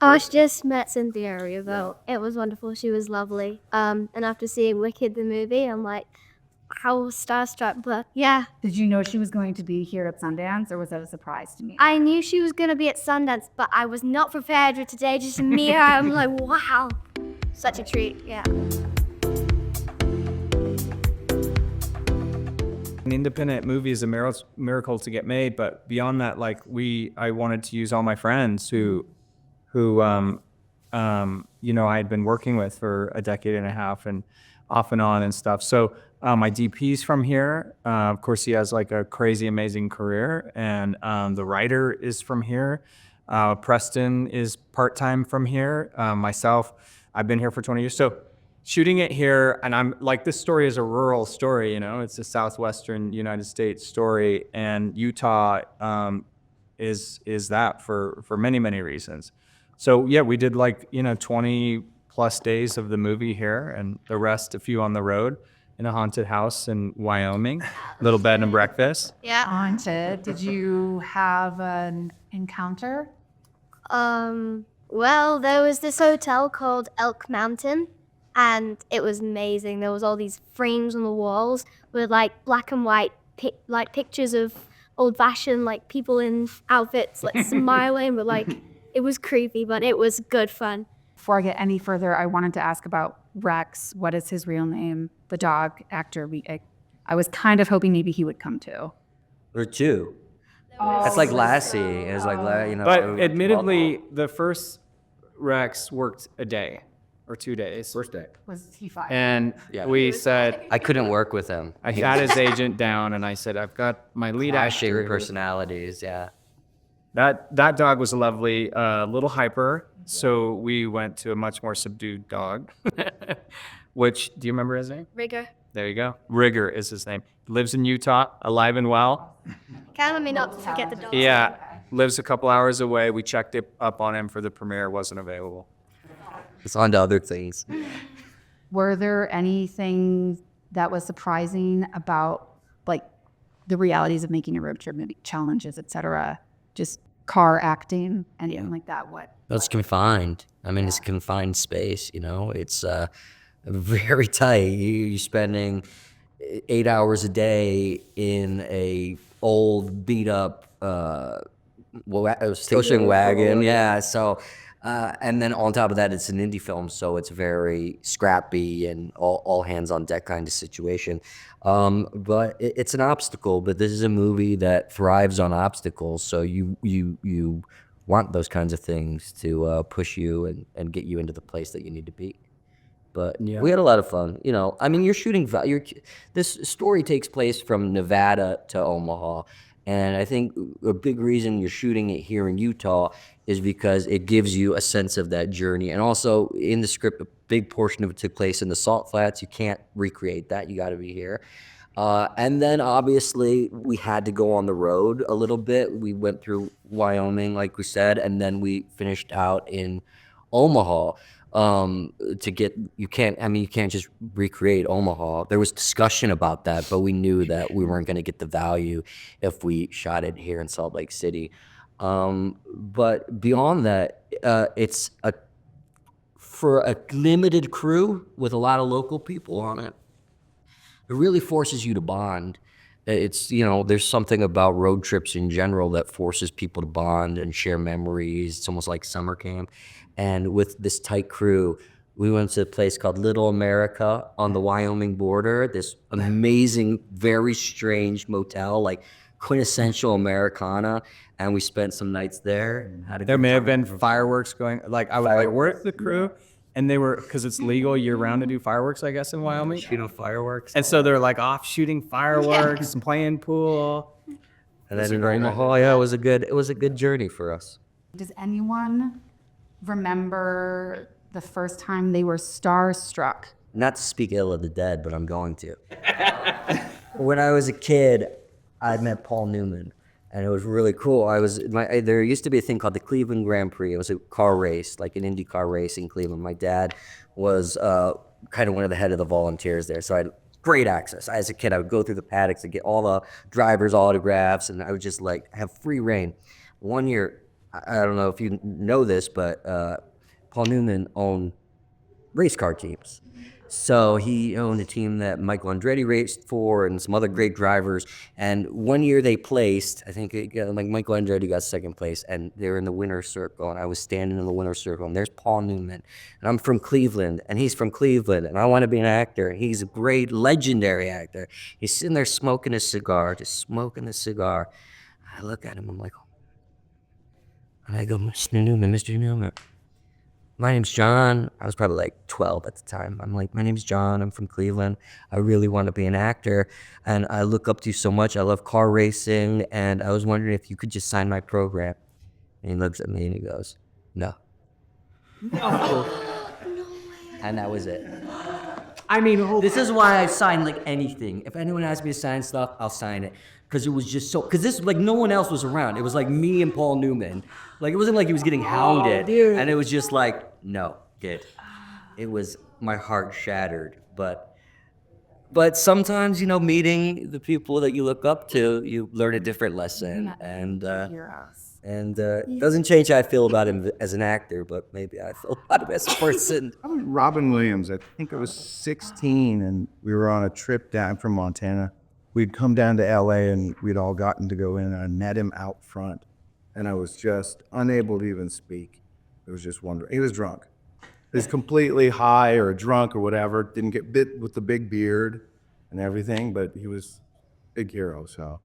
I just met Cynthia Erivo. It was wonderful. She was lovely. And after seeing Wicked the movie, I'm like, how starstruck. But yeah, Did you know she was going to be here at Sundance, or was that a surprise to me? I knew she was gonna be at Sundance, but I was not prepared for today. Just to meet her, I'm like, wow, such a treat. Yeah. An independent movie is a miracle to get made, but beyond that, like I wanted to use all my friends who I had been working with for a decade and a half and off and on and stuff. So my DP's from here. Of course, he has like a crazy, amazing career, and the writer is from here. Preston is part-time from here. Myself, I've been here for 20 years. So shooting it here, and I'm like, this story is a rural story, it's a southwestern United States story, and Utah is that for many, many reasons. So yeah, we did 20 plus days of the movie here, and the rest a few on the road in a haunted house in Wyoming, little bed and breakfast. Yeah. Haunted. Did you have an encounter? Well, there was this hotel called Elk Mountain, and it was amazing. There was all these frames on the walls with like black and white pictures of old-fashioned like people in outfits like smiling, but like it was creepy, but it was good fun. Before I get any further, I wanted to ask about Rex. What is his real name? The dog actor. I was kind of hoping maybe he would come too. Or two. It's like Lassie. It's like, But admittedly, the first Rex worked a day or 2 days. First day. Was he fired? And Yeah. we said, I couldn't work with him. I had his agent down, and I said, I've got my lead Clashing actor. personalities, yeah. That dog was a lovely, little hyper. So we went to a much more subdued dog, which, do you remember his name? Rigger. There you go. Rigger is his name. Lives in Utah, alive and well. Count on me not to forget the dog. Yeah, lives a couple hours away. We checked it up on him for the premiere, wasn't available. It's on to other things. Were there anything that was surprising about like the realities of making a road trip movie, challenges, etc.? Just car acting, anything like that? What? It's confined. I mean, it's a confined space, It's very tight. You're spending 8 hours a day in a old, beat up station wagon. Yeah, so... and then on top of that, it's an indie film, so it's very scrappy and all hands on deck kind of situation. But it's an obstacle. But this is a movie that thrives on obstacles, so you want those kinds of things to push you and get you into the place that you need to be. But Yeah. we had a lot of fun. I mean, this story takes place from Nevada to Omaha. And I think a big reason you're shooting it here in Utah is because it gives you a sense of that journey. And also in the script, a big portion of it took place in the Salt Flats. You can't recreate that. You got to be here. And then obviously we had to go on the road a little bit. We went through Wyoming, like we said, and then we finished out in Omaha. You can't just recreate Omaha. There was discussion about that, but we knew that we weren't going to get the value if we shot it here in Salt Lake City. But beyond that, it's for a limited crew with a lot of local people on it. It really forces you to bond. There's something about road trips in general that forces people to bond and share memories. It's almost like summer camp. And with this tight crew, we went to a place called Little America on the Wyoming border, this amazing, very strange motel, like quintessential Americana. And we spent some nights there. There may have been fireworks going, I was like, where's the crew? And they were, because it's legal year round to do fireworks, I guess, in Wyoming. Shooting fireworks. And so they're like off shooting fireworks and playing pool. And then in Omaha, yeah, it was a good journey for us. Does anyone remember the first time they were starstruck? Not to speak ill of the dead, but I'm going to. When I was a kid, I met Paul Newman, and it was really cool. There used to be a thing called the Cleveland Grand Prix. It was a car race, like an Indy car race in Cleveland. My dad was kind of one of the head of the volunteers there, so I had great access. As a kid, I would go through the paddocks and get all the drivers' autographs, and I would just have free reign. One year, I don't know if you know this, but Paul Newman owned race car teams. So he owned a team that Michael Andretti raced for and some other great drivers. And one year they placed, I think like Michael Andretti got second place, and they were in the winner's circle. And I was standing in the winner's circle, and there's Paul Newman. And I'm from Cleveland, and he's from Cleveland, and I want to be an actor. He's a great, legendary actor. He's sitting there smoking a cigar, just smoking a cigar. I look at him, I'm like, and I go, Mr. Newman. My name's John. I was probably like 12 at the time. I'm like, my name's John. I'm from Cleveland. I really want to be an actor. And I look up to you so much. I love car racing. And I was wondering if you could just sign my program. And he looks at me and he goes, no. And that was it. I mean, This is why I sign like anything. If anyone asks me to sign stuff, I'll sign it. Because it was just so, because this, like, no one else was around. It was like me and Paul Newman. Like, it wasn't like he was getting hounded. And it was just like, no, kid. It was, my heart shattered. But sometimes, you know, meeting the people that you look up to, you learn a different lesson. And it doesn't change how I feel about him as an actor, but maybe I feel about him as a person. I was Robin Williams. I think I was 16, and we were on a trip down from Montana. We'd come down to LA, and we'd all gotten to go in, and I met him out front, and I was just unable to even speak. It was just wonderful. He was drunk. He was completely high or drunk or whatever. Didn't get bit with the big beard and everything, but he was a big hero, so.